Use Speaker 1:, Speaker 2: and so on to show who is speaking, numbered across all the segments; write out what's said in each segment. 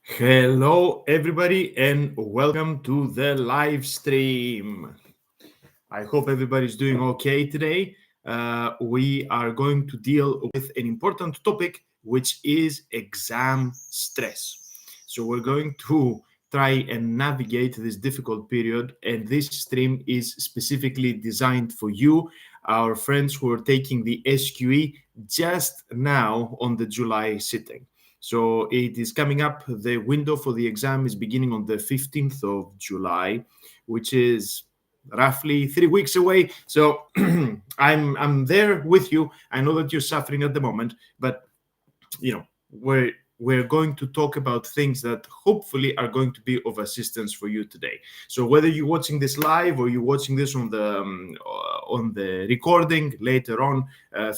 Speaker 1: Hello, everybody, and welcome to the live stream. I hope everybody's doing okay today. We are going to deal with an important topic, which is exam stress. So, we're going to try and navigate this difficult period, and this stream is specifically designed for you, our friends who are taking the SQE just now on the July sitting. So it is coming up. The window for the exam is beginning on the 15th of July, which is roughly 3 weeks away. So I'm there with you. I know that you're suffering at the moment, but we're going to talk about things that hopefully are going to be of assistance for you today. So whether you're watching this live or you're watching this on the recording later on,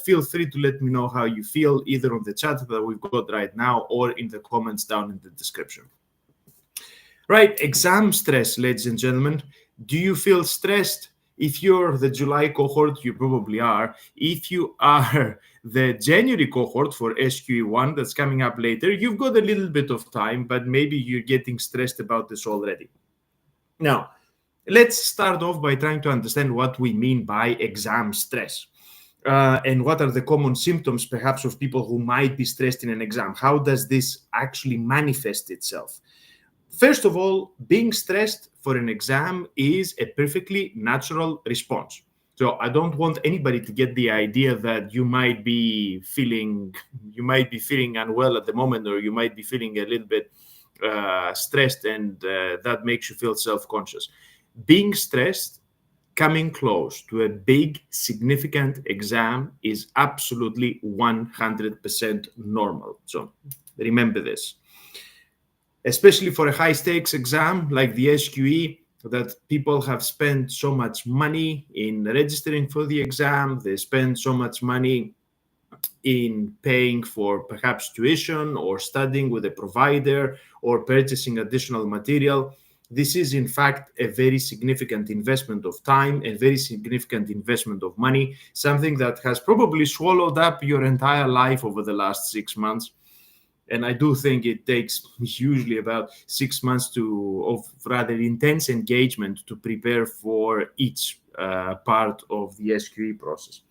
Speaker 1: feel free to let me know how you feel, either on the chat that we've got right now or in the comments down in the description. Right, exam stress, ladies and gentlemen. Do you feel stressed? If you're the July cohort, you probably are. If you are the January cohort for SQE1 that's coming up later, you've got a little bit of time, but maybe you're getting stressed about this already. Now, let's start off by trying to understand what we mean by exam stress. And what are the common symptoms, perhaps, of people who might be stressed in an exam? How does this actually manifest itself? First of all, being stressed for an exam is a perfectly natural response. So I don't want anybody to get the idea that you might be feeling unwell at the moment, or you might be feeling a little bit stressed, and that makes you feel self-conscious. Being stressed, coming close to a big, significant exam, is absolutely 100% normal. So remember this. Especially for a high-stakes exam like the SQE, that people have spent so much money in registering for the exam, they spend so much money in paying for perhaps tuition or studying with a provider or purchasing additional material. This is, in fact, a very significant investment of time, a very significant investment of money, something that has probably swallowed up your entire life over the last 6 months. And I do think it takes usually about 6 months of rather intense engagement to prepare for each part of the SQE process.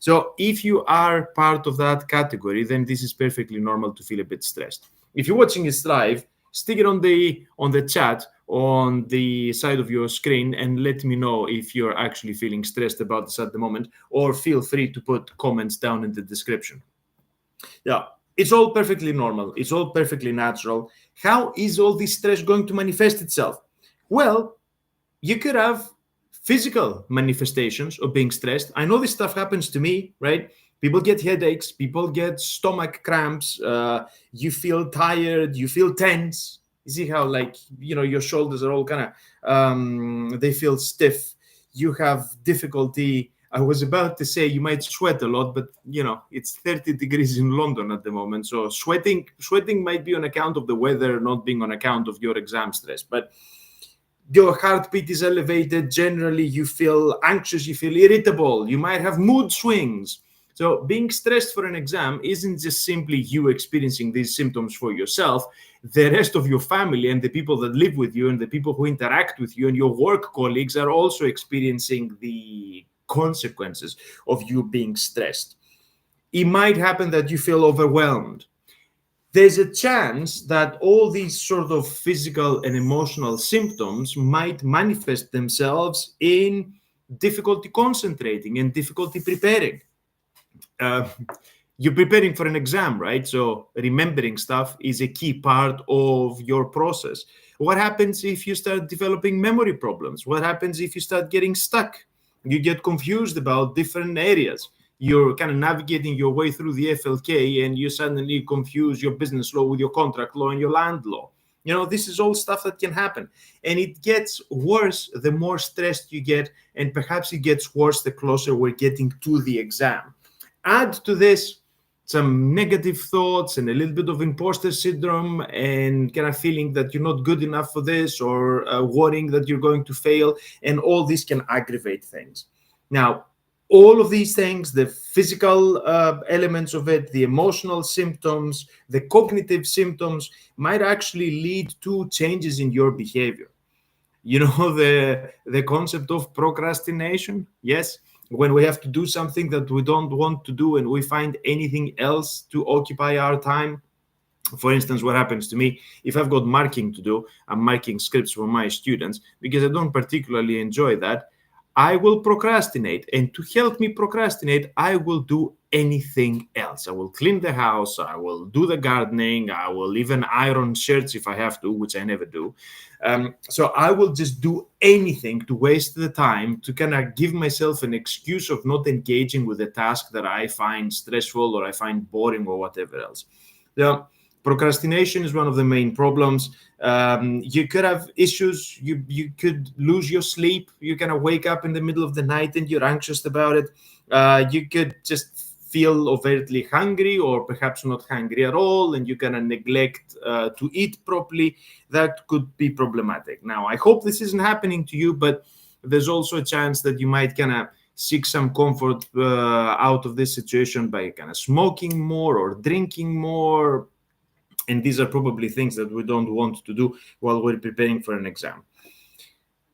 Speaker 1: So if you are part of that category, then this is perfectly normal to feel a bit stressed. If you're watching this live, stick it on the chat on the side of your screen and let me know if you're actually feeling stressed about this at the moment, or feel free to put comments down in the description. Yeah. It's all perfectly normal. It's all perfectly natural. How is all this stress going to manifest itself? Well, you could have physical manifestations of being stressed. I know this stuff happens to me, right? People get headaches. People get stomach cramps. You feel tired. You feel tense. You see how, your shoulders are all kind of, they feel stiff. You have difficulty. I was about to say you might sweat a lot, but it's 30 degrees in London at the moment. So sweating might be on account of the weather, not being on account of your exam stress. But your heartbeat is elevated. Generally, you feel anxious, you feel irritable. You might have mood swings. So being stressed for an exam isn't just simply you experiencing these symptoms for yourself. The rest of your family and the people that live with you and the people who interact with you and your work colleagues are also experiencing the consequences of you being stressed. It might happen that you feel overwhelmed. There's a chance that all these sort of physical and emotional symptoms might manifest themselves in difficulty concentrating and difficulty preparing. You're preparing for an exam, right? So remembering stuff is a key part of your process. What happens if you start developing memory problems? What happens if you start getting stuck? You get confused about different areas. You're kind of navigating your way through the FLK and you suddenly confuse your business law with your contract law and your land law. This is all stuff that can happen. And it gets worse the more stressed you get, and perhaps it gets worse the closer we're getting to the exam. Add to this some negative thoughts and a little bit of imposter syndrome and kind of feeling that you're not good enough for this, or worrying that you're going to fail, and all this can aggravate things. Now, all of these things, the physical elements of it, the emotional symptoms, the cognitive symptoms, might actually lead to changes in your behavior. You know, the concept of procrastination? Yes. When we have to do something that we don't want to do and we find anything else to occupy our time. For instance, what happens to me if I've got marking to do, I'm marking scripts for my students because I don't particularly enjoy that. I will procrastinate, and to help me procrastinate, I will do anything else. I will clean the house, I will do the gardening, I will even iron shirts if I have to, which I never do. So I will just do anything to waste the time, to kind of give myself an excuse of not engaging with a task that I find stressful or I find boring or whatever else. Now, procrastination is one of the main problems. You could have issues. You could lose your sleep. You kind of wake up in the middle of the night and you're anxious about it. You could just feel overtly hungry, or perhaps not hungry at all, and you kind of neglect to eat properly. That could be problematic. Now, I hope this isn't happening to you, but there's also a chance that you might kind of seek some comfort out of this situation by kind of smoking more or drinking more. And these are probably things that we don't want to do while we're preparing for an exam.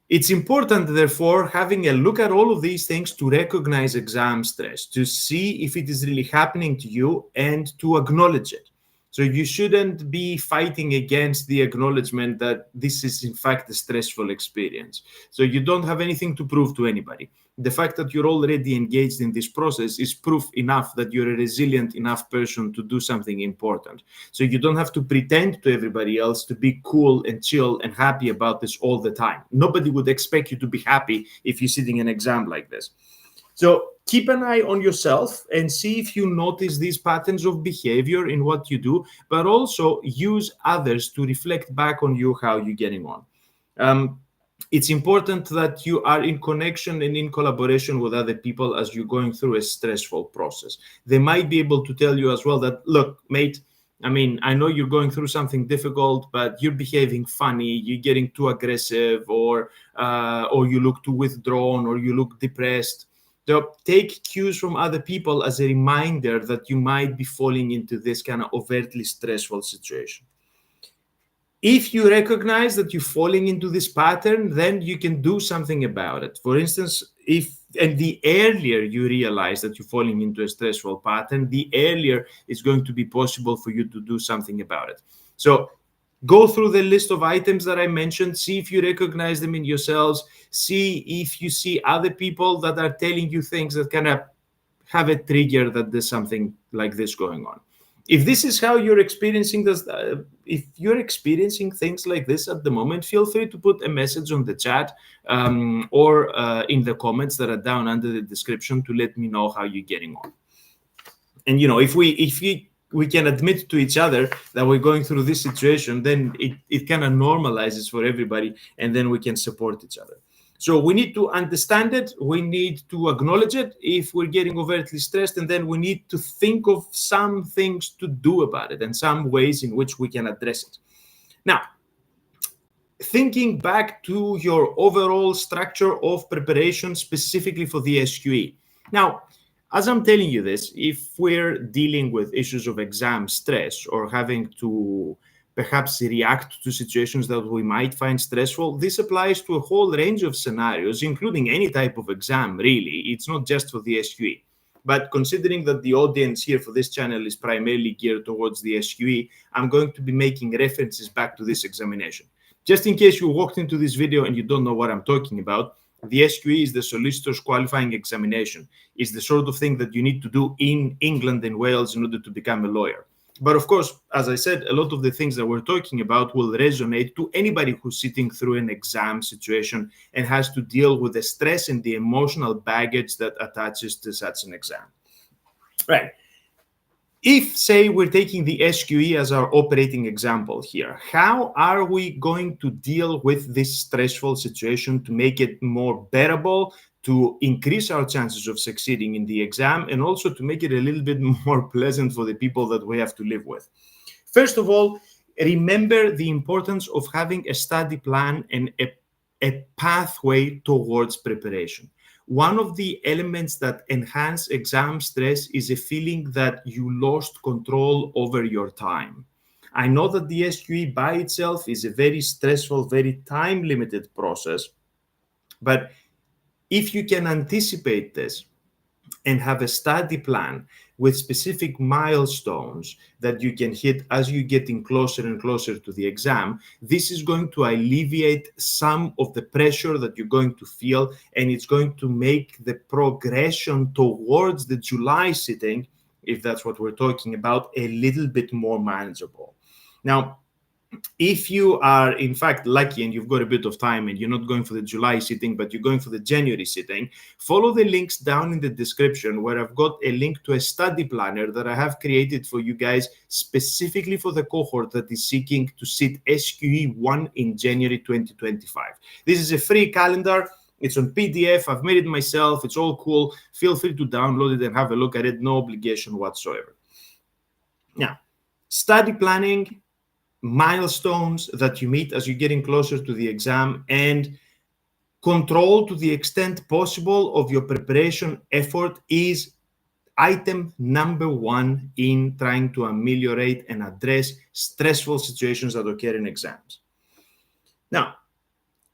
Speaker 1: It's important, therefore, having a look at all of these things to recognize exam stress, to see if it is really happening to you and to acknowledge it. So you shouldn't be fighting against the acknowledgement that this is in fact a stressful experience. So you don't have anything to prove to anybody. The fact that you're already engaged in this process is proof enough that you're a resilient enough person to do something important. So you don't have to pretend to everybody else to be cool and chill and happy about this all the time. Nobody would expect you to be happy if you're sitting an exam like this. So keep an eye on yourself and see if you notice these patterns of behavior in what you do, but also use others to reflect back on you how you're getting on. It's important that you are in connection and in collaboration with other people as you're going through a stressful process. They might be able to tell you as well that, look, mate, I mean, I know you're going through something difficult, but you're behaving funny, you're getting too aggressive, or you look too withdrawn, or you look depressed. So take cues from other people as a reminder that you might be falling into this kind of overtly stressful situation. If you recognize that you're falling into this pattern, then you can do something about it. For instance, the earlier you realize that you're falling into a stressful pattern, the earlier it's going to be possible for you to do something about it. So go through the list of items that I mentioned, see if you recognize them in yourselves, see if you see other people that are telling you things that kind of have a trigger that there's something like this going on. If this is how you're experiencing this, if you're experiencing things like this at the moment, feel free to put a message on the chat or in the comments that are down under the description to let me know how you're getting on. And if we can admit to each other that we're going through this situation, then it kind of normalizes for everybody, and then we can support each other. So we need to understand it, we need to acknowledge it if we're getting overtly stressed, and then we need to think of some things to do about it and some ways in which we can address it. Now, thinking back to your overall structure of preparation specifically for the SQE. Now, as I'm telling you this, if we're dealing with issues of exam stress or having to perhaps react to situations that we might find stressful, this applies to a whole range of scenarios, including any type of exam, really. It's not just for the SQE. But considering that the audience here for this channel is primarily geared towards the SQE, I'm going to be making references back to this examination. Just in case you walked into this video and you don't know what I'm talking about, the SQE is the Solicitor's Qualifying Examination. It's the sort of thing that you need to do in England and Wales in order to become a lawyer. But of course, as I said, a lot of the things that we're talking about will resonate to anybody who's sitting through an exam situation and has to deal with the stress and the emotional baggage that attaches to such an exam. Right. If, say, we're taking the SQE as our operating example here, how are we going to deal with this stressful situation to make it more bearable, to increase our chances of succeeding in the exam, and also to make it a little bit more pleasant for the people that we have to live with? First of all, remember the importance of having a study plan and a pathway towards preparation. one of the elements that enhance exam stress is a feeling that you lost control over your time. I know that the SQE by itself is a very stressful, very time-limited process, but if you can anticipate this and have a study plan with specific milestones that you can hit as you're getting closer and closer to the exam, this is going to alleviate some of the pressure that you're going to feel, and it's going to make the progression towards the July sitting, if that's what we're talking about, a little bit more manageable. Now, if you are in fact lucky and you've got a bit of time and you're not going for the July sitting, but you're going for the January sitting, follow the links down in the description where I've got a link to a study planner that I have created for you guys specifically for the cohort that is seeking to sit SQE 1 in January 2025. This is a free calendar. It's on PDF. I've made it myself. It's all cool. Feel free to download it and have a look at it. No obligation whatsoever. Now, study planning, milestones that you meet as you're getting closer to the exam, and control to the extent possible of your preparation effort is item number one in trying to ameliorate and address stressful situations that occur in exams. Now,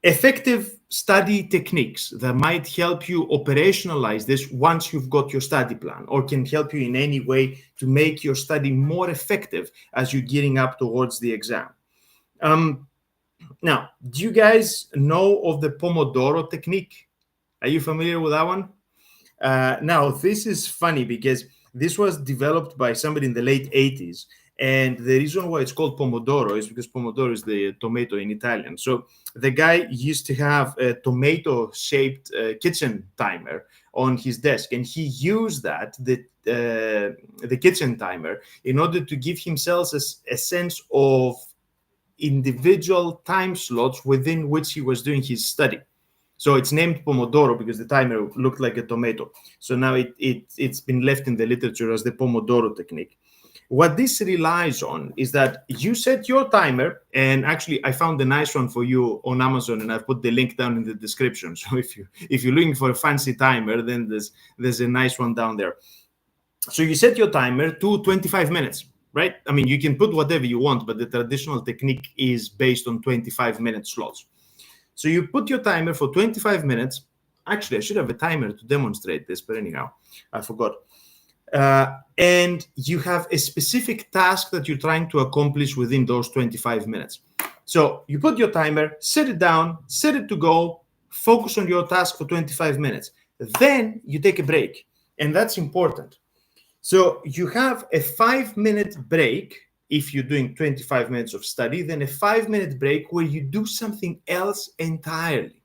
Speaker 1: effective study techniques that might help you operationalize this once you've got your study plan, or can help you in any way to make your study more effective as you're gearing up towards the exam. Now, do you guys know of the Pomodoro technique? Are you familiar with that one? Now, this is funny because this was developed by somebody in the late 80s. And the reason why it's called Pomodoro is because Pomodoro is the tomato in Italian. So the guy used to have a tomato-shaped kitchen timer on his desk, and he used that, the kitchen timer, in order to give himself a sense of individual time slots within which he was doing his study. So it's named Pomodoro because the timer looked like a tomato. So now it's been left in the literature as the Pomodoro technique. What this relies on is that you set your timer, and actually I found a nice one for you on Amazon, and I've put the link down in the description. So if you're looking for a fancy timer, then there's a nice one down there. So you set your timer to 25 minutes, right? I mean, you can put whatever you want, but the traditional technique is based on 25-minute slots. So you put your timer for 25 minutes. Actually, I should have a timer to demonstrate this, but anyhow, I forgot. And you have a specific task that you're trying to accomplish within those 25 minutes. So you put your timer, set it down, set it to go, focus on your task for 25 minutes. Then you take a break, and that's important. So you have a 5-minute break if you're doing 25 minutes of study, then a 5-minute break where you do something else entirely.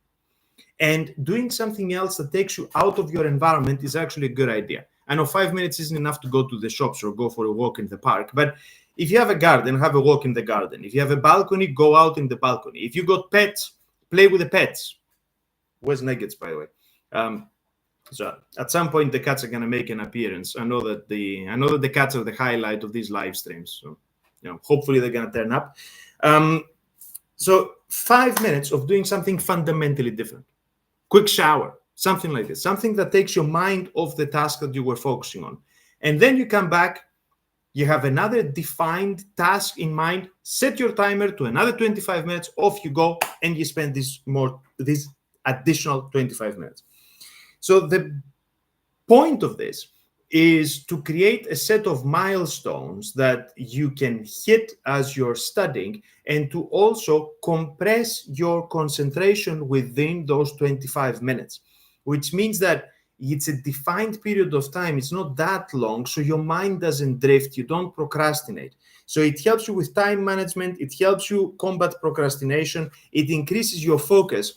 Speaker 1: And doing something else that takes you out of your environment is actually a good idea. I know 5 minutes isn't enough to go to the shops or go for a walk in the park, but if you have a garden, have a walk in the garden. If you have a balcony, go out in the balcony. If you got pets, play with the pets. Where's Nuggets, by the way? So at some point, the cats are going to make an appearance. I know that the cats are the highlight of these live streams. So, hopefully they're going to turn up. So 5 minutes of doing something fundamentally different. Quick shower, something like this, something that takes your mind off the task that you were focusing on. And then you come back, you have another defined task in mind, set your timer to another 25 minutes, off you go, and you spend this additional 25 minutes. So the point of this is to create a set of milestones that you can hit as you're studying, and to also compress your concentration within those 25 minutes, which means that it's a defined period of time. It's not that long, so your mind doesn't drift. You don't procrastinate. So it helps you with time management. It helps you combat procrastination. It increases your focus.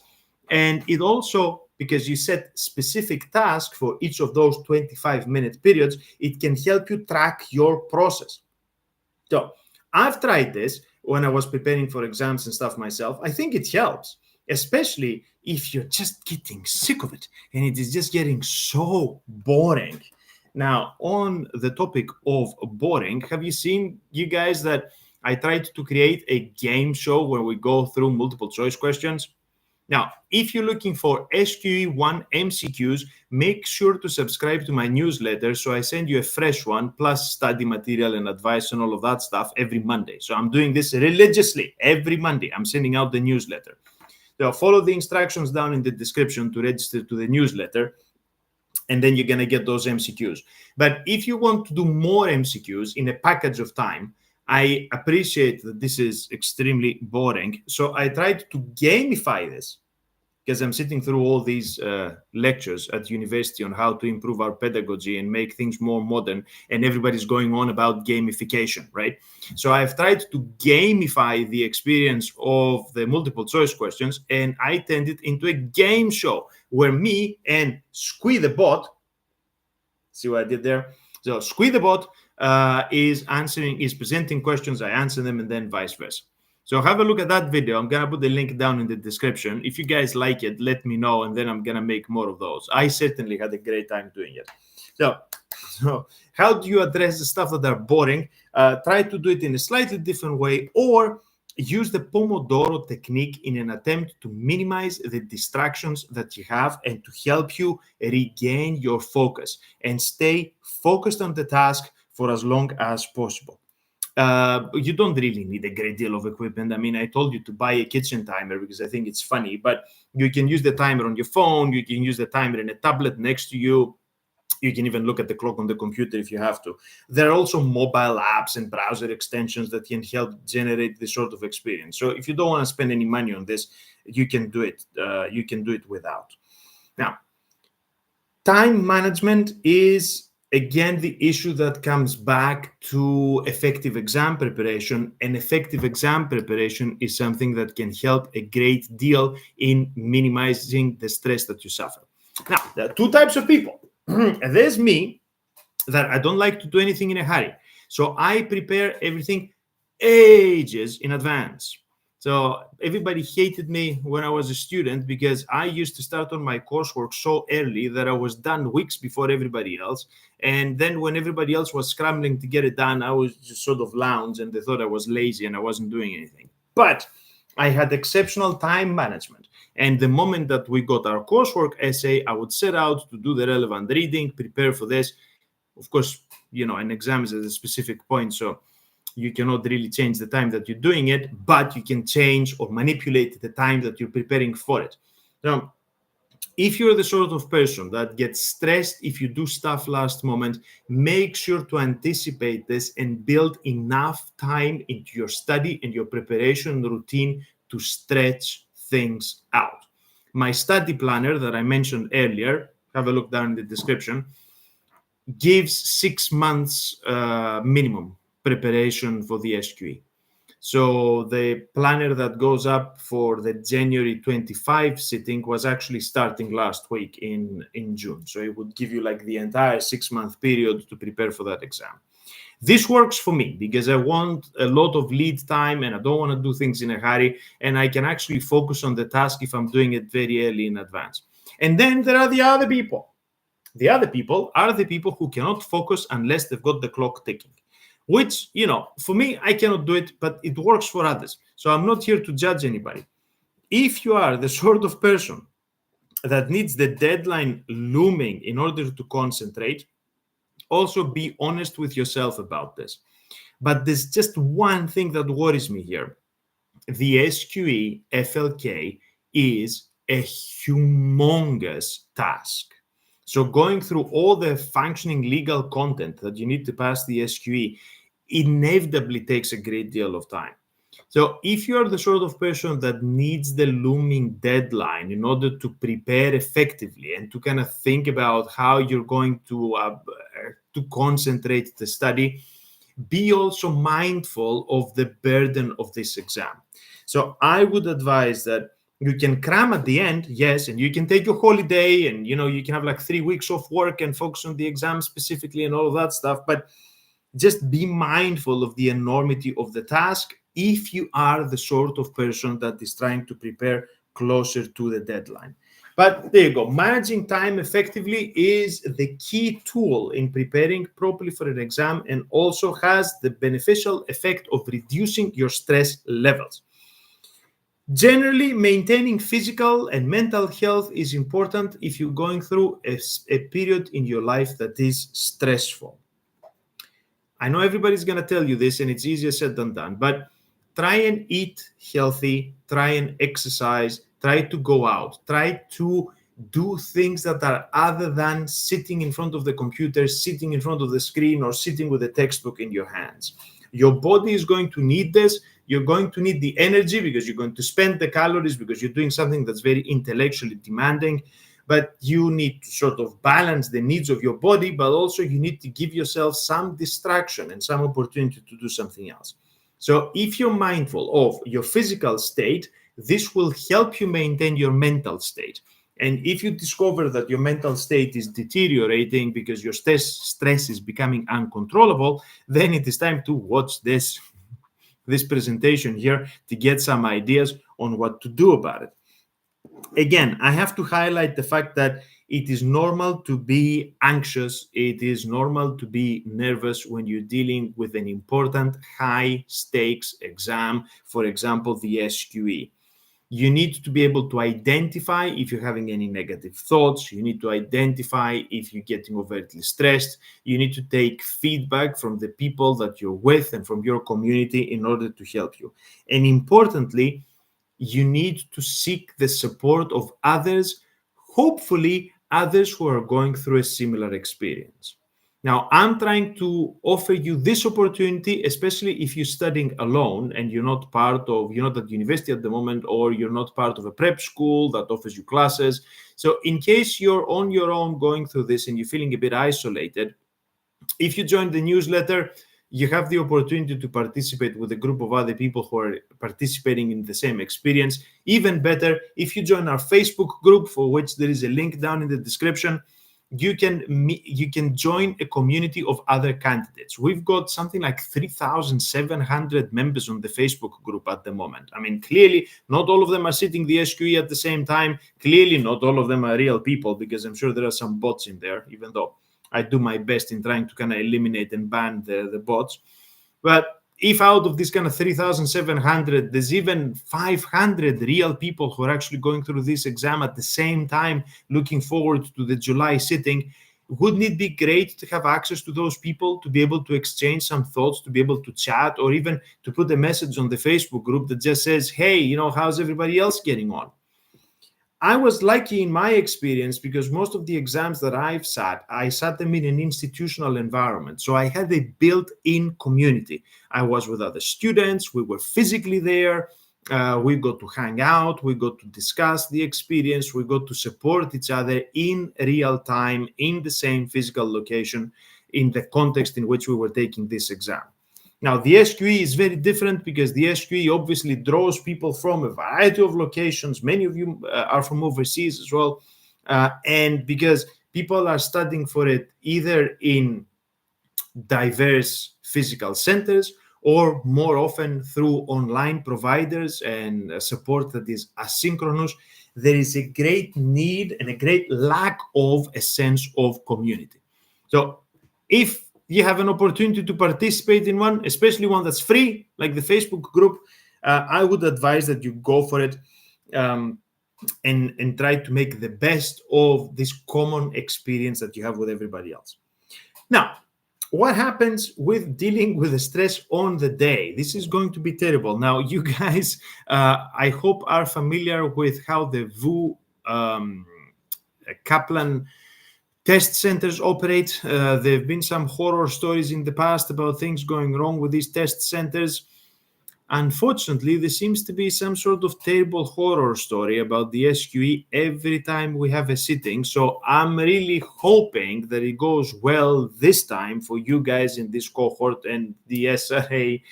Speaker 1: And it also, because you set specific tasks for each of those 25-minute periods, it can help you track your process. So I've tried this when I was preparing for exams and stuff myself. I think it helps, especially if you're just getting sick of it and it is just getting so boring. Now, on the topic of boring, have you seen, you guys, that I tried to create a game show where we go through multiple choice questions? Now, if you're looking for SQE1 MCQs, make sure to subscribe to my newsletter so I send you a fresh one, plus study material and advice and all of that stuff every Monday. So I'm doing this religiously every Monday. I'm sending out the newsletter. So follow the instructions down in the description to register to the newsletter, and then you're going to get those MCQs. But if you want to do more MCQs in a package of time, I appreciate that this is extremely boring. So I tried to gamify this, because I'm sitting through all these lectures at university on how to improve our pedagogy and make things more modern, and everybody's going on about gamification, right? So I've tried to gamify the experience of the multiple choice questions, and I turned it into a game show where me and SQE the bot, see what I did there? So SQE the bot is presenting questions, I answer them, and then vice versa. So have a look at that video. I'm going to put the link down in the description. If you guys like it, let me know, and then I'm going to make more of those. I certainly had a great time doing it. So how do you address the stuff that are boring? Try to do it in a slightly different way, or use the Pomodoro technique in an attempt to minimize the distractions that you have and to help you regain your focus and stay focused on the task for as long as possible. You don't really need a great deal of equipment. I mean, I told you to buy a kitchen timer because I think it's funny, but you can use the timer on your phone. You can use the timer in a tablet next to you. You can even look at the clock on the computer if you have to. There are also mobile apps and browser extensions that can help generate this sort of experience. So if you don't want to spend any money on this, you can do it. You can do it without. Now, time management is, again, the issue that comes back to effective exam preparation. And effective exam preparation is something that can help a great deal in minimizing the stress that you suffer. Now, there are two types of people. There's me, that I don't like to do anything in a hurry. So I prepare everything ages in advance. So everybody hated me when I was a student because I used to start on my coursework so early that I was done weeks before everybody else. And then when everybody else was scrambling to get it done, I was just sort of lounge, and they thought I was lazy and I wasn't doing anything. But I had exceptional time management. And the moment that we got our coursework essay, I would set out to do the relevant reading, prepare for this. Of course, an exam is at a specific point, so you cannot really change the time that you're doing it, but you can change or manipulate the time that you're preparing for it. Now, if you're the sort of person that gets stressed if you do stuff last moment, make sure to anticipate this and build enough time into your study and your preparation routine to stretch things out. My study planner that I mentioned earlier, have a look down in the description, gives 6 months minimum preparation for the SQE. So the planner that goes up for the January 25 sitting was actually starting last week in June. So it would give you like the entire 6-month period to prepare for that exam. This works for me because I want a lot of lead time and I don't want to do things in a hurry, and I can actually focus on the task if I'm doing it very early in advance. And then there are the other people. The other people are the people who cannot focus unless they've got the clock ticking, which, for me, I cannot do it, but it works for others. So I'm not here to judge anybody. If you are the sort of person that needs the deadline looming in order to concentrate, also be honest with yourself about this. But there's just one thing that worries me here. The SQE FLK is a humongous task. So going through all the functioning legal content that you need to pass the SQE inevitably takes a great deal of time. So if you're the sort of person that needs the looming deadline in order to prepare effectively and to kind of think about how you're going to concentrate the study, be also mindful of the burden of this exam. So I would advise that you can cram at the end, yes, and you can take your holiday and, you can have like 3 weeks off work and focus on the exam specifically and all of that stuff. But just be mindful of the enormity of the task if you are the sort of person that is trying to prepare closer to the deadline. But there you go. Managing time effectively is the key tool in preparing properly for an exam, and also has the beneficial effect of reducing your stress levels. Generally, maintaining physical and mental health is important if you're going through a period in your life that is stressful. I know everybody's going to tell you this, and it's easier said than done, but try and eat healthy, try and exercise, try to go out, try to do things that are other than sitting in front of the computer, sitting in front of the screen, or sitting with a textbook in your hands. Your body is going to need this. You're going to need the energy because you're going to spend the calories because you're doing something that's very intellectually demanding. But you need to sort of balance the needs of your body, but also you need to give yourself some distraction and some opportunity to do something else. So if you're mindful of your physical state, this will help you maintain your mental state. And if you discover that your mental state is deteriorating because your stress is becoming uncontrollable, then it is time to watch this presentation here to get some ideas on what to do about it. Again, I have to highlight the fact that it is normal to be anxious. It is normal to be nervous when you're dealing with an important high stakes exam, for example, the SQE. You need to be able to identify if you're having any negative thoughts. You need to identify if you're getting overtly stressed. You need to take feedback from the people that you're with and from your community in order to help you. And importantly, you need to seek the support of others, hopefully others who are going through a similar experience. Now, I'm trying to offer you this opportunity, especially if you're studying alone and you're not at university at the moment, or you're not part of a prep school that offers you classes. So in case you're on your own going through this and you're feeling a bit isolated, if you join the newsletter, you have the opportunity to participate with a group of other people who are participating in the same experience. Even better, if you join our Facebook group, for which there is a link down in the description, you can join a community of other candidates. We've got something like 3,700 members on the Facebook group at the moment. I mean, clearly, not all of them are sitting the SQE at the same time. Clearly, not all of them are real people, because I'm sure there are some bots in there, even though I do my best in trying to kind of eliminate and ban the bots. But if out of this kind of 3,700, there's even 500 real people who are actually going through this exam at the same time, looking forward to the July sitting, wouldn't it be great to have access to those people, to be able to exchange some thoughts, to be able to chat, or even to put a message on the Facebook group that just says, hey, how's everybody else getting on? I was lucky in my experience because most of the exams that I sat them in an institutional environment. So I had a built-in community. I was with other students. We were physically there. We got to hang out. We got to discuss the experience. We got to support each other in real time, in the same physical location, in the context in which we were taking this exam. Now, the SQE is very different because the SQE obviously draws people from a variety of locations. Many of you are from overseas as well. And because people are studying for it either in diverse physical centers or more often through online providers and support that is asynchronous, there is a great need and a great lack of a sense of community. So if you have an opportunity to participate in one, especially one that's free, like the Facebook group, I would advise that you go for it and try to make the best of this common experience that you have with everybody else. Now, what happens with dealing with the stress on the day? This is going to be terrible. Now, you guys, I hope, are familiar with how the VU Kaplan test centers operate. There have been some horror stories in the past about things going wrong with these test centers. Unfortunately, there seems to be some sort of terrible horror story about the SQE every time we have a sitting. So I'm really hoping that it goes well this time for you guys in this cohort, and the SRA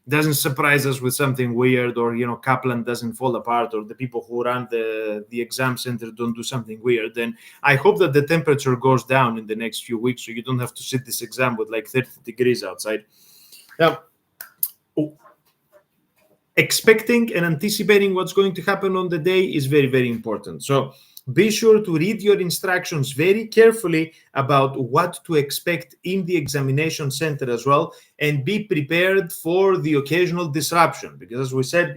Speaker 1: doesn't surprise us with something weird, or Kaplan doesn't fall apart, or the people who run the exam center don't do something weird. And I hope that the temperature goes down in the next few weeks, so you don't have to sit this exam with like 30 degrees outside. Now, expecting and anticipating what's going to happen on the day is very, very important. So be sure to read your instructions very carefully about what to expect in the examination center as well, and be prepared for the occasional disruption. Because as we said,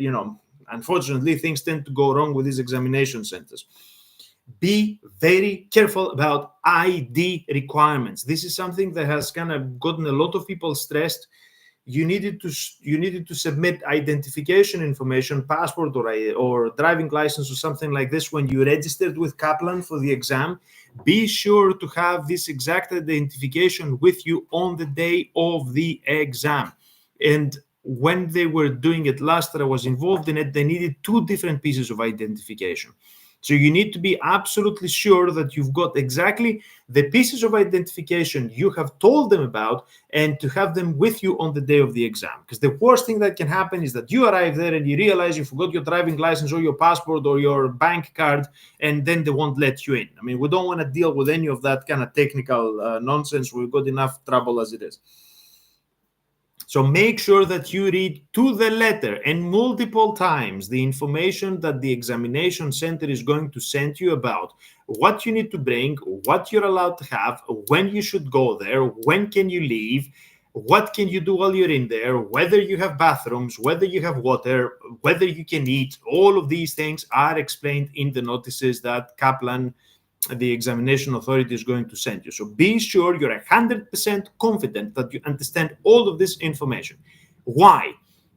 Speaker 1: unfortunately, things tend to go wrong with these examination centers. Be very careful about ID requirements. This is something that has kind of gotten a lot of people stressed. You needed to submit identification information, passport or driving license or something like this when you registered with Kaplan for the exam. Be sure to have this exact identification with you on the day of the exam. And when they were doing it last that I was involved in it, they needed 2 different pieces of identification. So you need to be absolutely sure that you've got exactly the pieces of identification you have told them about, and to have them with you on the day of the exam. Because the worst thing that can happen is that you arrive there and you realize you forgot your driving license or your passport or your bank card, and then they won't let you in. I mean, we don't want to deal with any of that kind of technical nonsense. We've got enough trouble as it is. So make sure that you read to the letter and multiple times the information that the examination center is going to send you about what you need to bring, what you're allowed to have, when you should go there, when can you leave, what can you do while you're in there, whether you have bathrooms, whether you have water, whether you can eat. All of these things are explained in the notices that Kaplan, the examination authority, is going to send you. So be sure you're 100% confident that you understand all of this information. Why?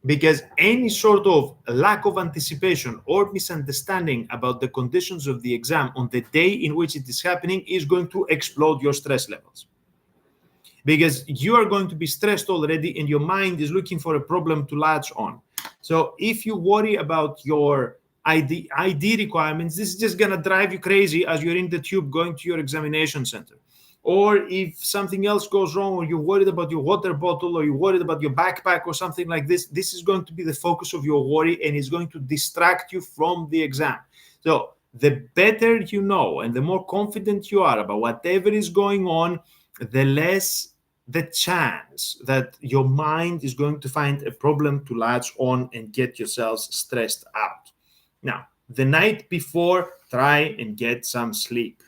Speaker 1: Because any sort of lack of anticipation or misunderstanding about the conditions of the exam on the day in which it is happening is going to explode your stress levels. Because you are going to be stressed already and your mind is looking for a problem to latch on. So if you worry about your ID requirements, this is just going to drive you crazy as you're in the tube going to your examination center. Or if something else goes wrong, or you're worried about your water bottle, or you're worried about your backpack or something like this, this is going to be the focus of your worry and is going to distract you from the exam. So the better you know and the more confident you are about whatever is going on, the less the chance that your mind is going to find a problem to latch on and get yourselves stressed out. Now, the night before, try and get some sleep.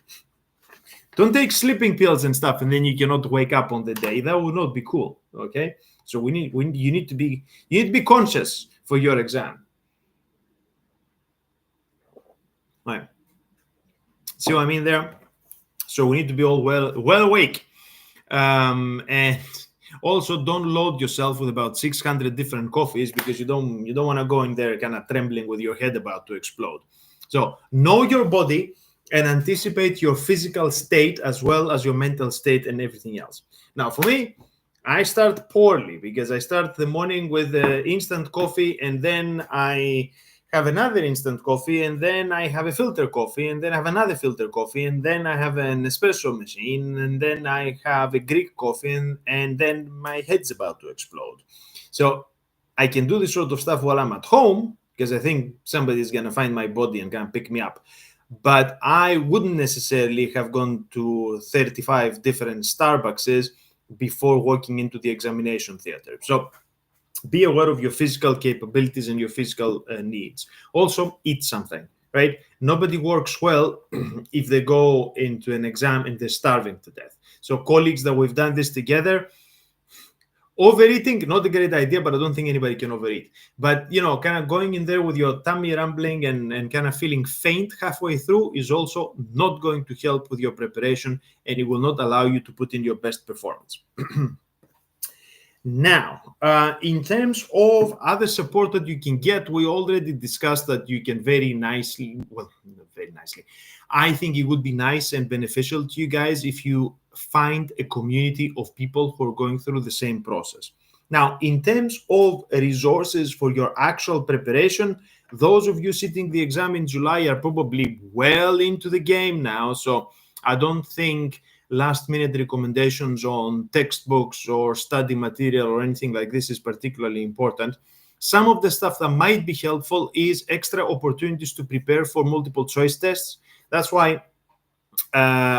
Speaker 1: Don't take sleeping pills and stuff, and then you cannot wake up on the day. That would not be cool. Okay, so you need to be conscious for your exam. All right. See what I mean there? So we need to be all well awake, and also don't load yourself with about 600 different coffees, because you don't want to go in there kind of trembling with your head about to explode. So know your body and anticipate your physical state as well as your mental state and everything else. Now, for me, I start poorly because I start the morning with instant coffee, and then I have another instant coffee, and then I have a filter coffee, and then I have another filter coffee, and then I have an espresso machine, and then I have a Greek coffee, and then my head's about to explode. So I can do this sort of stuff while I'm at home, because I think somebody's going to find my body and can pick me up. But I wouldn't necessarily have gone to 35 different Starbuckses before walking into the examination theater. So be aware of your physical capabilities and your physical needs. Also, eat something, right? Nobody works well if they go into an exam and they're starving to death. So colleagues that we've done this together, overeating, not a great idea, but I don't think anybody can overeat. But, kind of going in there with your tummy rumbling and kind of feeling faint halfway through is also not going to help with your preparation, and it will not allow you to put in your best performance. Now, in terms of other support that you can get, we already discussed that you can very nicely, I think it would be nice and beneficial to you guys if you find a community of people who are going through the same process. Now, in terms of resources for your actual preparation, those of you sitting the exam in July are probably well into the game now, so I don't think last-minute recommendations on textbooks or study material or anything like this is particularly important. Some of the stuff that might be helpful is extra opportunities to prepare for multiple choice tests. That's why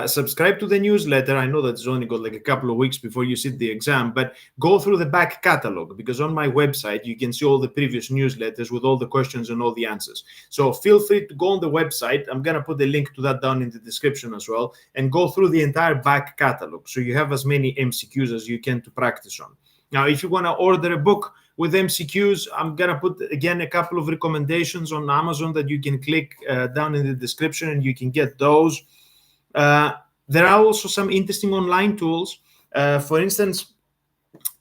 Speaker 1: subscribe to the newsletter. I know that it's only got like a couple of weeks before you sit the exam, but go through the back catalog, because on my website you can see all the previous newsletters with all the questions and all the answers. So feel free to go on the website. I'm going to put a link to that down in the description as well, and go through the entire back catalog so you have as many MCQs as you can to practice on. Now, if you want to order a book, with MCQs. I'm gonna put again a couple of recommendations on Amazon that you can click down in the description, and you can get those. There are also some interesting online tools. For instance,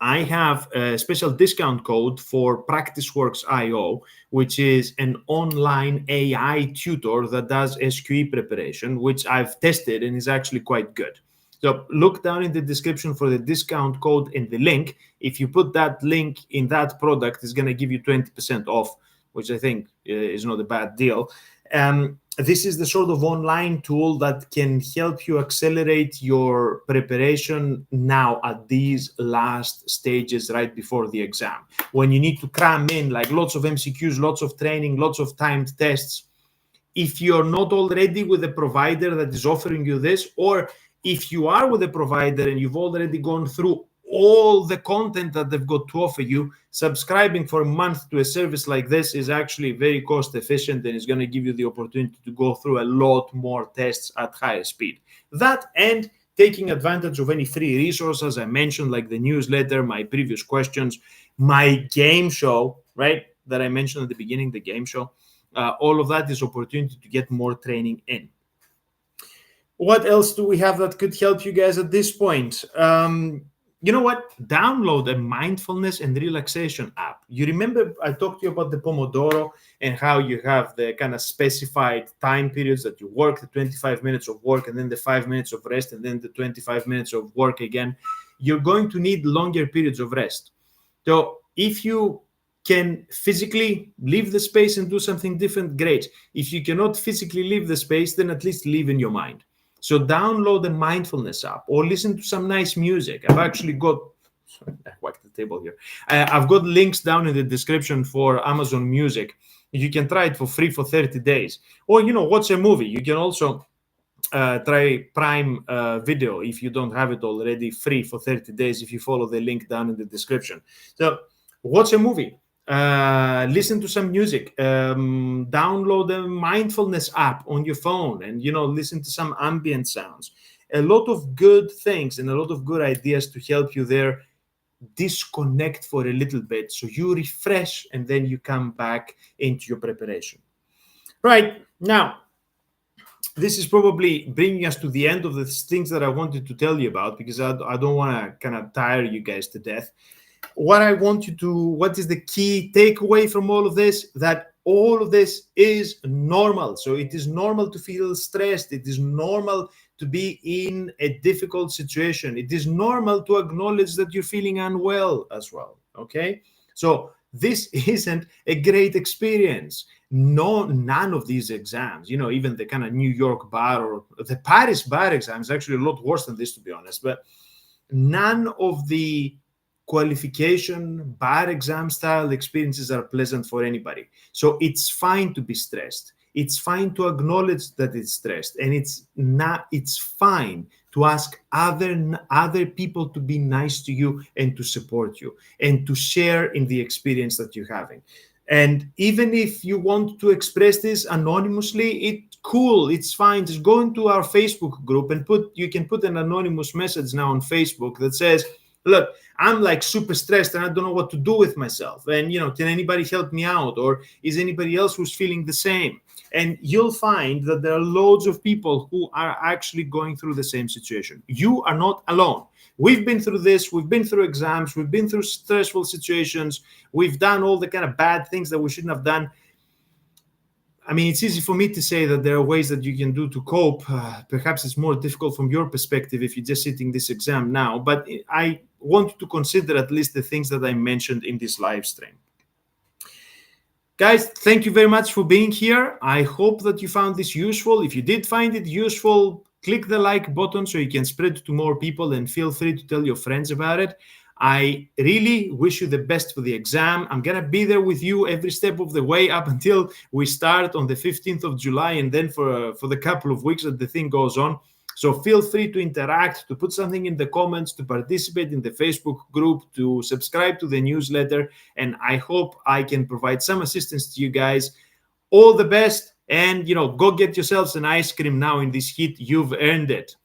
Speaker 1: I have a special discount code for PracticeWorks.io, which is an online AI tutor that does SQE preparation, which I've tested and is actually quite good. So look down in the description for the discount code and the link. If you put that link in that product, it's going to give you 20% off, which I think is not a bad deal. This is the sort of online tool that can help you accelerate your preparation now at these last stages right before the exam, when you need to cram in like lots of MCQs, lots of training, lots of timed tests. If you're not already with a provider that is offering you this, or if you are with a provider and you've already gone through all the content that they've got to offer you, subscribing for a month to a service like this is actually very cost efficient, and is going to give you the opportunity to go through a lot more tests at higher speed. That, and taking advantage of any free resources I mentioned, like the newsletter, my previous questions, my game show, right, that I mentioned at the beginning, the game show. All of that is opportunity to get more training in. What else do we have that could help you guys at this point? You know what? Download a mindfulness and relaxation app. You remember I talked to you about the Pomodoro and how you have the kind of specified time periods that you work, the 25 minutes of work, and then the 5 minutes of rest, and then the 25 minutes of work again. You're going to need longer periods of rest. So if you can physically leave the space and do something different, great. If you cannot physically leave the space, then at least leave in your mind. So download the mindfulness app or listen to some nice music. I've actually got, sorry, I whacked the table here. I've got links down in the description for Amazon Music. You can try it for free for 30 days. Or, watch a movie. You can also try Prime Video if you don't have it already, free for 30 days if you follow the link down in the description. So watch a movie. Listen to some music, download the mindfulness app on your phone, and listen to some ambient sounds. A lot of good things and a lot of good ideas to help you there. Disconnect for a little bit so you refresh, and then you come back into your preparation. Right now, this is probably bringing us to the end of the things that I wanted to tell you about, because I don't want to kind of tire you guys to death. What is the key takeaway from all of this? That all of this is normal. So it is normal to feel stressed. It is normal to be in a difficult situation. It is normal to acknowledge that you're feeling unwell as well. Okay? So this isn't a great experience. None of these exams, even the kind of New York bar or the Paris bar exam is actually a lot worse than this, to be honest. But none of the qualification bar exam style experiences are pleasant for anybody. So it's fine to be stressed. It's fine to acknowledge that it's stressed, and it's fine to ask other people to be nice to you and to support you and to share in the experience that you're having. And even if you want to express this anonymously, it's fine. Just go into our Facebook group and you can put an anonymous message now on Facebook that says, look, I'm like super stressed and I don't know what to do with myself. And, can anybody help me out? Or is anybody else who's feeling the same? And you'll find that there are loads of people who are actually going through the same situation. You are not alone. We've been through this. We've been through exams. We've been through stressful situations. We've done all the kind of bad things that we shouldn't have done. I mean, it's easy for me to say that there are ways that you can do to cope. Perhaps it's more difficult from your perspective if you're just sitting this exam now. But I want you to consider at least the things that I mentioned in this live stream. Guys, thank you very much for being here. I hope that you found this useful. If you did find it useful, click the like button so you can spread it to more people, and feel free to tell your friends about it. I really wish you the best for the exam. I'm going to be there with you every step of the way up until we start on the 15th of July, and then for the couple of weeks that the thing goes on. So feel free to interact, to put something in the comments, to participate in the Facebook group, to subscribe to the newsletter, and I hope I can provide some assistance to you guys. All the best, and go get yourselves an ice cream now in this heat. You've earned it.